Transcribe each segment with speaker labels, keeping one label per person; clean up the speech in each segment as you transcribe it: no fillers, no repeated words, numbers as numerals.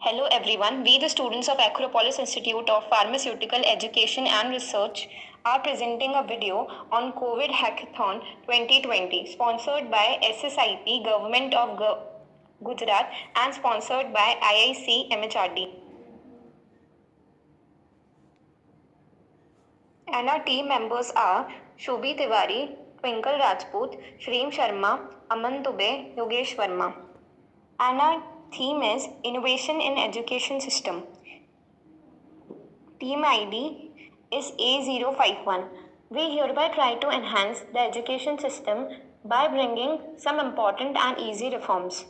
Speaker 1: Hello everyone, we the students of Acropolis Institute of Pharmaceutical Education and Research are presenting a video on COVID Hackathon 2020 sponsored by SSIP, Government of Gujarat and sponsored by IIC MHRD. And our team members are Shobhi Tiwari, Twinkle Rajput, Shreem Sharma, Aman Dubey, Yogesh Verma. And our theme is Innovation in Education System. Team ID is A051. We hereby try to enhance the education system by bringing some important and easy reforms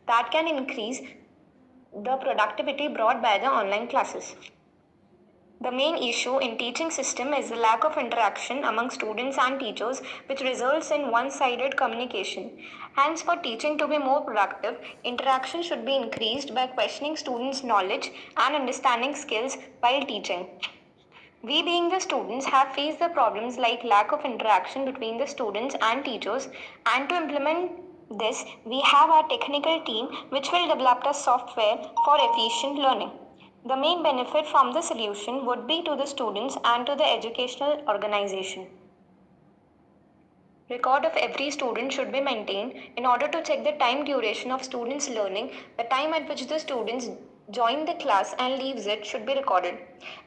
Speaker 1: that can increase the productivity brought by the online classes. The main issue in teaching system is the lack of interaction among students and teachers, which results in one-sided communication. Hence, for teaching to be more productive, interaction should be increased by questioning students' knowledge and understanding skills while teaching. We being the students have faced the problems like lack of interaction between the students and teachers, and to implement this, we have our technical team which will develop the software for efficient learning. The main benefit from the solution would be to the students and to the educational organization. Record of every student should be maintained in order to check the time duration of students learning. The time at which the students join the class and leaves it should be recorded.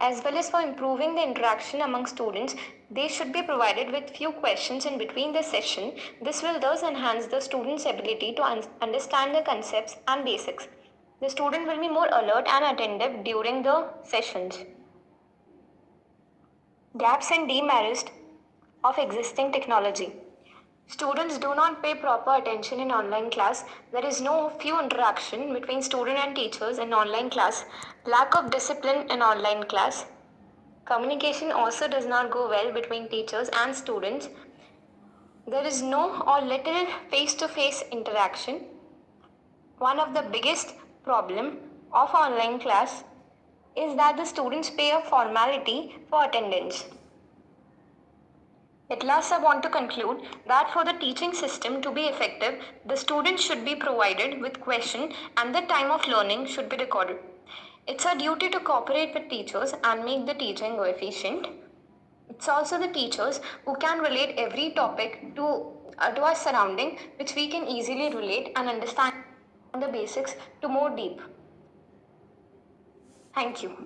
Speaker 1: As well as for improving the interaction among students, they should be provided with few questions in between the session. This will thus enhance the students' ability to understand the concepts and basics. The student will be more alert and attentive during the sessions. Gaps and demerits of existing technology. Students do not pay proper attention in online class. There is no few interaction between student and teachers in online class. Lack of discipline in online class. Communication also does not go well between teachers and students. There is no or little face-to-face interaction. One of the biggest problem of online class is that the students pay a formality for attendance. At last, I want to conclude that for the teaching system to be effective, the students should be provided with question and the time of learning should be recorded. It's our duty to cooperate with teachers and make the teaching go efficient. It's also the teachers who can relate every topic to our surrounding, which we can easily relate and understand the basics to more deep. Thank you.